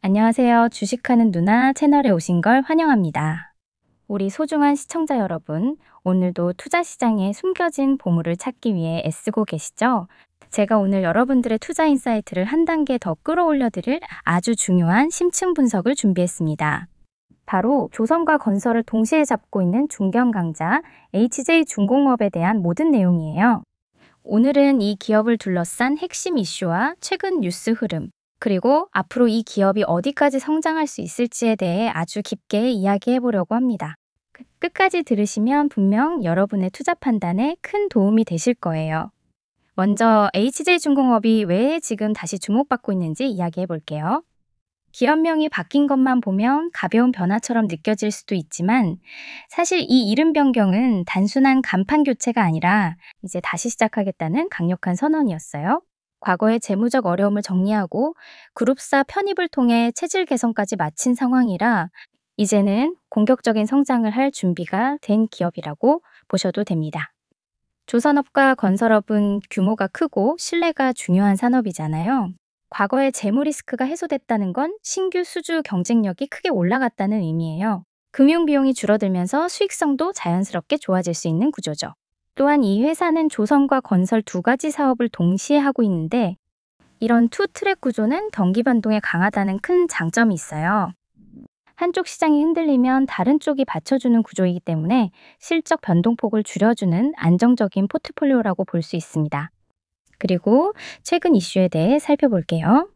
안녕하세요. 주식하는 누나 채널에 오신 걸 환영합니다. 우리 소중한 시청자 여러분, 오늘도 투자 시장에 숨겨진 보물을 찾기 위해 애쓰고 계시죠? 제가 오늘 여러분들의 투자 인사이트를 한 단계 더 끌어올려 드릴 아주 중요한 심층 분석을 준비했습니다. 바로 조선과 건설을 동시에 잡고 있는 중견 강자 HJ중공업에 대한 모든 내용이에요. 오늘은 이 기업을 둘러싼 핵심 이슈와 최근 뉴스 흐름, 그리고 앞으로 이 기업이 어디까지 성장할 수 있을지에 대해 아주 깊게 이야기해 보려고 합니다. 끝까지 들으시면 분명 여러분의 투자 판단에 큰 도움이 되실 거예요. 먼저 HJ중공업이 왜 지금 다시 주목받고 있는지 이야기해 볼게요. 기업명이 바뀐 것만 보면 가벼운 변화처럼 느껴질 수도 있지만 사실 이 이름 변경은 단순한 간판 교체가 아니라 이제 다시 시작하겠다는 강력한 선언이었어요. 과거의 재무적 어려움을 정리하고 그룹사 편입을 통해 체질 개선까지 마친 상황이라 이제는 공격적인 성장을 할 준비가 된 기업이라고 보셔도 됩니다. 조선업과 건설업은 규모가 크고 신뢰가 중요한 산업이잖아요. 과거의 재무 리스크가 해소됐다는 건 신규 수주 경쟁력이 크게 올라갔다는 의미예요. 금융 비용이 줄어들면서 수익성도 자연스럽게 좋아질 수 있는 구조죠. 또한 이 회사는 조선과 건설 두 가지 사업을 동시에 하고 있는데 이런 투 트랙 구조는 경기 변동에 강하다는 큰 장점이 있어요. 한쪽 시장이 흔들리면 다른 쪽이 받쳐주는 구조이기 때문에 실적 변동폭을 줄여주는 안정적인 포트폴리오라고 볼 수 있습니다. 그리고 최근 이슈에 대해 살펴볼게요.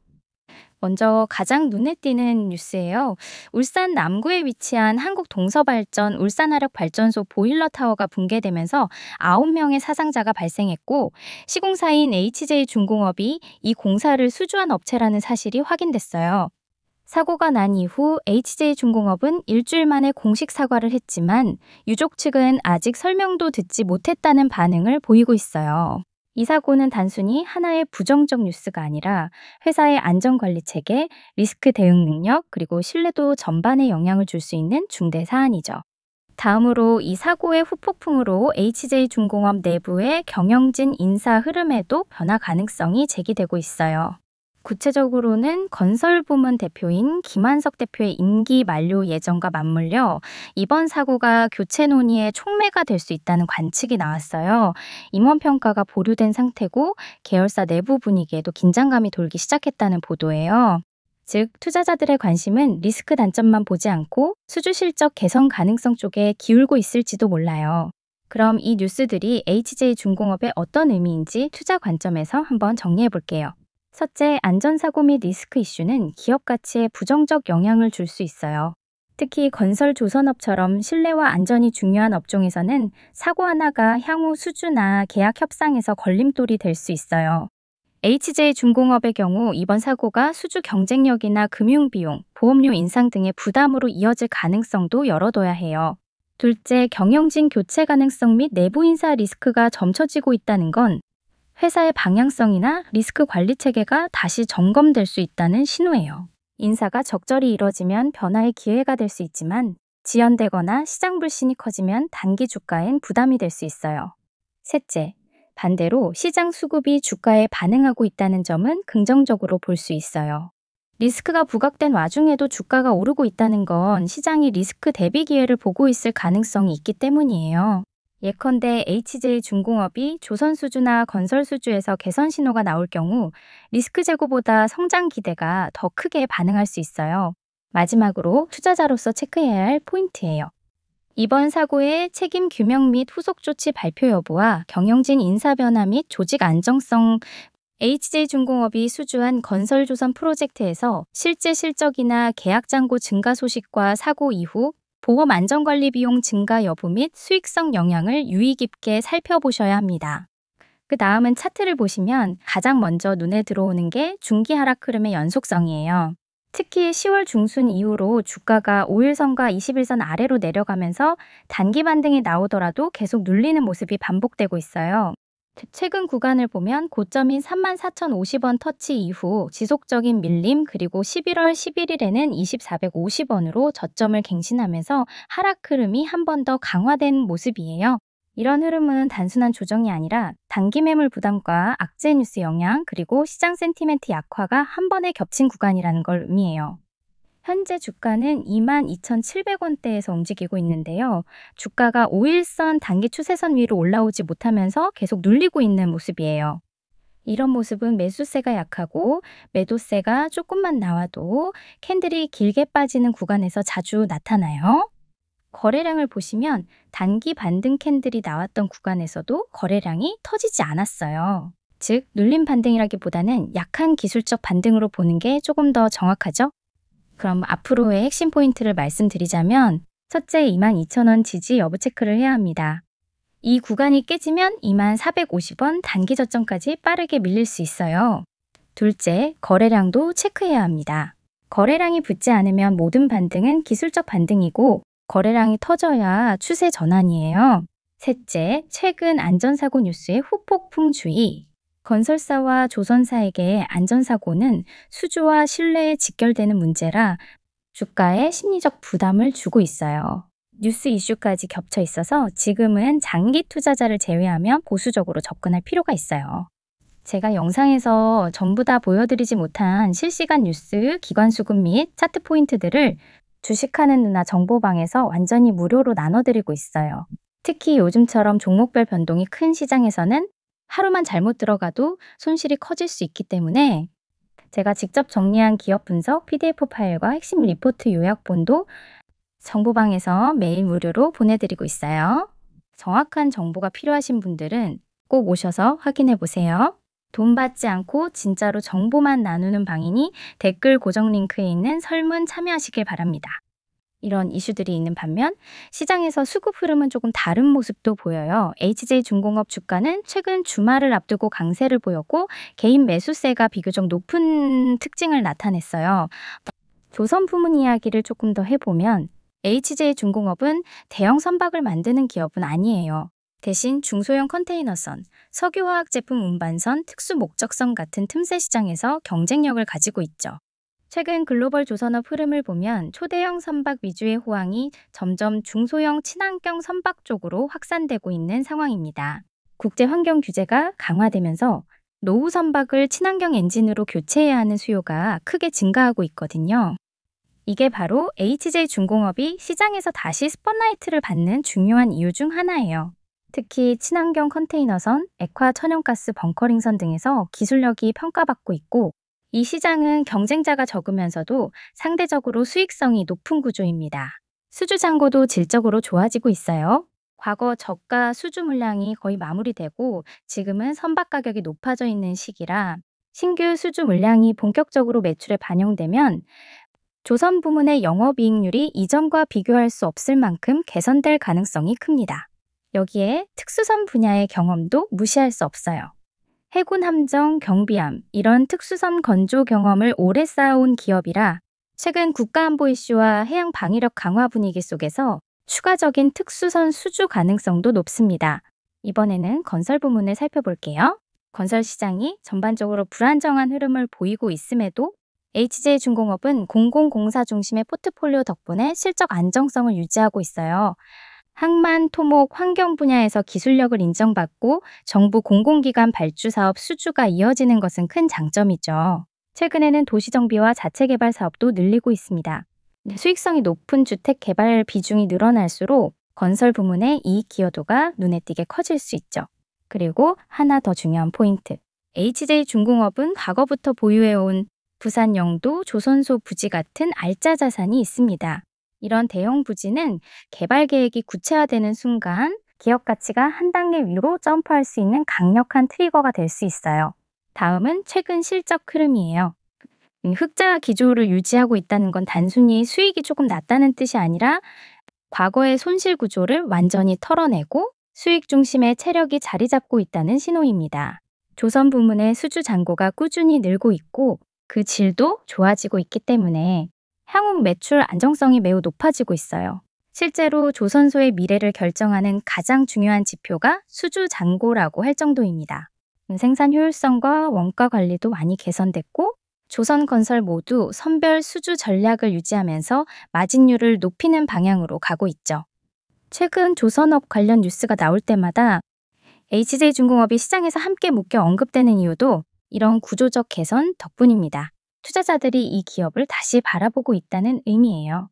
먼저 가장 눈에 띄는 뉴스예요. 울산 남구에 위치한 한국동서발전 울산화력발전소 보일러타워가 붕괴되면서 9명의 사상자가 발생했고 시공사인 HJ중공업이 이 공사를 수주한 업체라는 사실이 확인됐어요. 사고가 난 이후 HJ중공업은 일주일 만에 공식 사과를 했지만 유족 측은 아직 설명도 듣지 못했다는 반응을 보이고 있어요. 이 사고는 단순히 하나의 부정적 뉴스가 아니라 회사의 안전관리 체계, 리스크 대응 능력, 그리고 신뢰도 전반에 영향을 줄 수 있는 중대 사안이죠. 다음으로 이 사고의 후폭풍으로 HJ중공업 내부의 경영진 인사 흐름에도 변화 가능성이 제기되고 있어요. 구체적으로는 건설부문 대표인 김한석 대표의 임기 만료 예정과 맞물려 이번 사고가 교체 논의의 촉매가 될 수 있다는 관측이 나왔어요. 임원평가가 보류된 상태고 계열사 내부 분위기에도 긴장감이 돌기 시작했다는 보도예요. 즉, 투자자들의 관심은 리스크 단점만 보지 않고 수주 실적 개선 가능성 쪽에 기울고 있을지도 몰라요. 그럼 이 뉴스들이 HJ중공업에 어떤 의미인지 투자 관점에서 한번 정리해 볼게요. 첫째, 안전사고 및 리스크 이슈는 기업 가치에 부정적 영향을 줄 수 있어요. 특히 건설 조선업처럼 신뢰와 안전이 중요한 업종에서는 사고 하나가 향후 수주나 계약 협상에서 걸림돌이 될 수 있어요. HJ중공업의 경우 이번 사고가 수주 경쟁력이나 금융비용, 보험료 인상 등의 부담으로 이어질 가능성도 열어둬야 해요. 둘째, 경영진 교체 가능성 및 내부 인사 리스크가 점쳐지고 있다는 건 회사의 방향성이나 리스크 관리 체계가 다시 점검될 수 있다는 신호예요. 인사가 적절히 이뤄지면 변화의 기회가 될 수 있지만 지연되거나 시장 불신이 커지면 단기 주가엔 부담이 될 수 있어요. 셋째, 반대로 시장 수급이 주가에 반응하고 있다는 점은 긍정적으로 볼 수 있어요. 리스크가 부각된 와중에도 주가가 오르고 있다는 건 시장이 리스크 대비 기회를 보고 있을 가능성이 있기 때문이에요. 예컨대 HJ중공업이 조선 수주나 건설 수주에서 개선 신호가 나올 경우 리스크 재고보다 성장 기대가 더 크게 반응할 수 있어요. 마지막으로 투자자로서 체크해야 할 포인트예요. 이번 사고의 책임 규명 및 후속 조치 발표 여부와 경영진 인사 변화 및 조직 안정성 HJ중공업이 수주한 건설조선 프로젝트에서 실제 실적이나 계약 잔고 증가 소식과 사고 이후 보험 안전관리 비용 증가 여부 및 수익성 영향을 유의 깊게 살펴보셔야 합니다. 그 다음은 차트를 보시면 가장 먼저 눈에 들어오는 게 중기 하락 흐름의 연속성이에요. 특히 10월 중순 이후로 주가가 5일선과 20일선 아래로 내려가면서 단기 반등이 나오더라도 계속 눌리는 모습이 반복되고 있어요. 최근 구간을 보면 고점인 34,050원 터치 이후 지속적인 밀림, 그리고 11월 11일에는 2450원으로 저점을 갱신하면서 하락 흐름이 한 번 더 강화된 모습이에요. 이런 흐름은 단순한 조정이 아니라 단기 매물 부담과 악재 뉴스 영향, 그리고 시장 센티멘트 약화가 한 번에 겹친 구간이라는 걸 의미해요. 현재 주가는 22,700원대에서 움직이고 있는데요. 주가가 5일선 단기 추세선 위로 올라오지 못하면서 계속 눌리고 있는 모습이에요. 이런 모습은 매수세가 약하고 매도세가 조금만 나와도 캔들이 길게 빠지는 구간에서 자주 나타나요. 거래량을 보시면 단기 반등 캔들이 나왔던 구간에서도 거래량이 터지지 않았어요. 즉, 눌림 반등이라기보다는 약한 기술적 반등으로 보는 게 조금 더 정확하죠? 그럼 앞으로의 핵심 포인트를 말씀드리자면, 첫째, 22,000원 지지 여부 체크를 해야 합니다. 이 구간이 깨지면 2450원 단기 저점까지 빠르게 밀릴 수 있어요. 둘째, 거래량도 체크해야 합니다. 거래량이 붙지 않으면 모든 반등은 기술적 반등이고 거래량이 터져야 추세 전환이에요. 셋째, 최근 안전사고 뉴스의 후폭풍 주의. 건설사와 조선사에게 안전사고는 수주와 신뢰에 직결되는 문제라 주가에 심리적 부담을 주고 있어요. 뉴스 이슈까지 겹쳐 있어서 지금은 장기 투자자를 제외하면 보수적으로 접근할 필요가 있어요. 제가 영상에서 전부 다 보여드리지 못한 실시간 뉴스, 기관 수급 및 차트 포인트들을 주식하는 누나 정보방에서 완전히 무료로 나눠드리고 있어요. 특히 요즘처럼 종목별 변동이 큰 시장에서는 하루만 잘못 들어가도 손실이 커질 수 있기 때문에 제가 직접 정리한 기업 분석 PDF 파일과 핵심 리포트 요약본도 정보방에서 매일 무료로 보내드리고 있어요. 정확한 정보가 필요하신 분들은 꼭 오셔서 확인해 보세요. 돈 받지 않고 진짜로 정보만 나누는 방이니 댓글 고정 링크에 있는 설문 참여하시길 바랍니다. 이런 이슈들이 있는 반면 시장에서 수급 흐름은 조금 다른 모습도 보여요. HJ중공업 주가는 최근 주말을 앞두고 강세를 보였고 개인 매수세가 비교적 높은 특징을 나타냈어요. 조선 부문 이야기를 조금 더 해보면 HJ중공업은 대형 선박을 만드는 기업은 아니에요. 대신 중소형 컨테이너선, 석유화학 제품 운반선, 특수 목적선 같은 틈새 시장에서 경쟁력을 가지고 있죠. 최근 글로벌 조선업 흐름을 보면 초대형 선박 위주의 호황이 점점 중소형 친환경 선박 쪽으로 확산되고 있는 상황입니다. 국제 환경 규제가 강화되면서 노후 선박을 친환경 엔진으로 교체해야 하는 수요가 크게 증가하고 있거든요. 이게 바로 HJ중공업이 시장에서 다시 스포트라이트를 받는 중요한 이유 중 하나예요. 특히 친환경 컨테이너선, 액화 천연가스 벙커링선 등에서 기술력이 평가받고 있고 이 시장은 경쟁자가 적으면서도 상대적으로 수익성이 높은 구조입니다. 수주 잔고도 질적으로 좋아지고 있어요. 과거 저가 수주 물량이 거의 마무리되고 지금은 선박 가격이 높아져 있는 시기라 신규 수주 물량이 본격적으로 매출에 반영되면 조선 부문의 영업이익률이 이전과 비교할 수 없을 만큼 개선될 가능성이 큽니다. 여기에 특수선 분야의 경험도 무시할 수 없어요. 해군 함정, 경비함 이런 특수선 건조 경험을 오래 쌓아온 기업이라 최근 국가안보 이슈와 해양 방위력 강화 분위기 속에서 추가적인 특수선 수주 가능성도 높습니다. 이번에는 건설 부문을 살펴볼게요. 건설 시장이 전반적으로 불안정한 흐름을 보이고 있음에도 HJ중공업은 공공공사 중심의 포트폴리오 덕분에 실적 안정성을 유지하고 있어요. 항만, 토목, 환경 분야에서 기술력을 인정받고 정부 공공기관 발주 사업 수주가 이어지는 것은 큰 장점이죠. 최근에는 도시정비와 자체개발 사업도 늘리고 있습니다. 수익성이 높은 주택 개발 비중이 늘어날수록 건설 부문의 이익 기여도가 눈에 띄게 커질 수 있죠. 그리고 하나 더 중요한 포인트. HJ중공업은 과거부터 보유해온 부산 영도, 조선소 부지 같은 알짜 자산이 있습니다. 이런 대형 부지는 개발 계획이 구체화되는 순간 기업 가치가 한 단계 위로 점프할 수 있는 강력한 트리거가 될 수 있어요. 다음은 최근 실적 흐름이에요. 흑자 기조를 유지하고 있다는 건 단순히 수익이 조금 낮다는 뜻이 아니라 과거의 손실 구조를 완전히 털어내고 수익 중심의 체력이 자리 잡고 있다는 신호입니다. 조선 부문의 수주 잔고가 꾸준히 늘고 있고 그 질도 좋아지고 있기 때문에 향후 매출 안정성이 매우 높아지고 있어요. 실제로 조선소의 미래를 결정하는 가장 중요한 지표가 수주 잔고라고 할 정도입니다. 생산 효율성과 원가 관리도 많이 개선됐고 조선건설 모두 선별 수주 전략을 유지하면서 마진율을 높이는 방향으로 가고 있죠. 최근 조선업 관련 뉴스가 나올 때마다 HJ중공업이 시장에서 함께 묶여 언급되는 이유도 이런 구조적 개선 덕분입니다. 투자자들이 이 기업을 다시 바라보고 있다는 의미예요.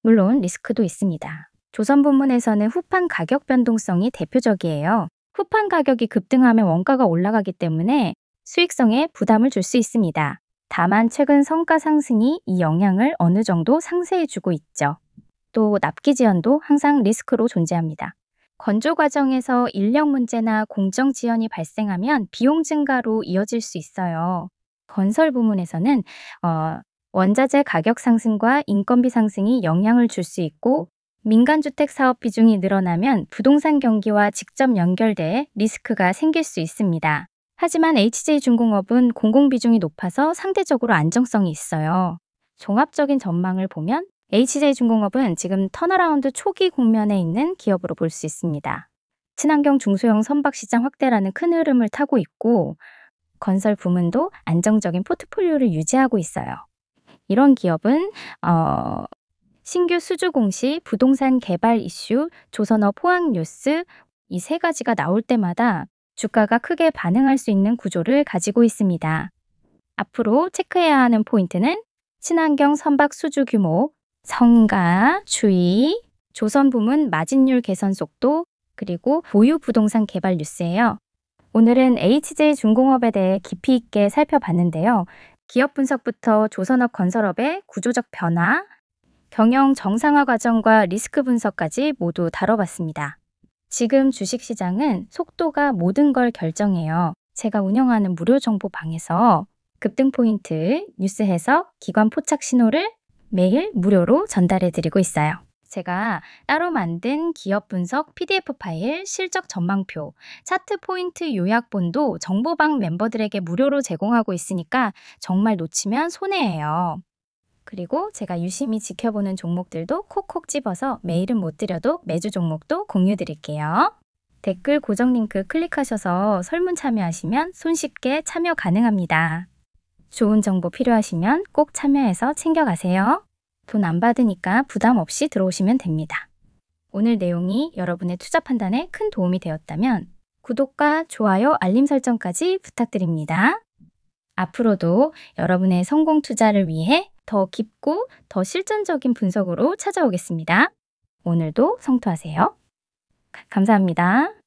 물론 리스크도 있습니다. 조선부문에서는 후판 가격 변동성이 대표적이에요. 후판 가격이 급등하면 원가가 올라가기 때문에 수익성에 부담을 줄 수 있습니다. 다만 최근 성가 상승이 이 영향을 어느 정도 상쇄해주고 있죠. 또 납기 지연도 항상 리스크로 존재합니다. 건조 과정에서 인력 문제나 공정 지연이 발생하면 비용 증가로 이어질 수 있어요. 건설 부문에서는 원자재 가격 상승과 인건비 상승이 영향을 줄 수 있고, 민간주택 사업 비중이 늘어나면 부동산 경기와 직접 연결돼 리스크가 생길 수 있습니다. 하지만 HJ중공업은 공공 비중이 높아서 상대적으로 안정성이 있어요. 종합적인 전망을 보면 HJ중공업은 지금 턴어라운드 초기 국면에 있는 기업으로 볼 수 있습니다. 친환경 중소형 선박시장 확대라는 큰 흐름을 타고 있고, 건설 부문도 안정적인 포트폴리오를 유지하고 있어요. 이런 기업은 신규 수주 공시, 부동산 개발 이슈, 조선업 호황 뉴스, 이 세 가지가 나올 때마다 주가가 크게 반응할 수 있는 구조를 가지고 있습니다. 앞으로 체크해야 하는 포인트는 친환경 선박 수주 규모, 성가, 추이, 조선 부문 마진율 개선 속도, 그리고 보유 부동산 개발 뉴스예요. 오늘은 HJ중공업에 대해 깊이 있게 살펴봤는데요. 기업 분석부터 조선업 건설업의 구조적 변화, 경영 정상화 과정과 리스크 분석까지 모두 다뤄봤습니다. 지금 주식시장은 속도가 모든 걸 결정해요. 제가 운영하는 무료 정보방에서 급등 포인트, 뉴스 해석, 기관 포착 신호를 매일 무료로 전달해드리고 있어요. 제가 따로 만든 기업 분석 PDF 파일, 실적 전망표, 차트 포인트 요약본도 정보방 멤버들에게 무료로 제공하고 있으니까 정말 놓치면 손해예요. 그리고 제가 유심히 지켜보는 종목들도 콕콕 집어서 메일은 못 드려도 매주 종목도 공유 드릴게요. 댓글 고정 링크 클릭하셔서 설문 참여하시면 손쉽게 참여 가능합니다. 좋은 정보 필요하시면 꼭 참여해서 챙겨가세요. 돈 안 받으니까 부담 없이 들어오시면 됩니다. 오늘 내용이 여러분의 투자 판단에 큰 도움이 되었다면 구독과 좋아요, 알림 설정까지 부탁드립니다. 앞으로도 여러분의 성공 투자를 위해 더 깊고 더 실전적인 분석으로 찾아오겠습니다. 오늘도 성투하세요. 감사합니다.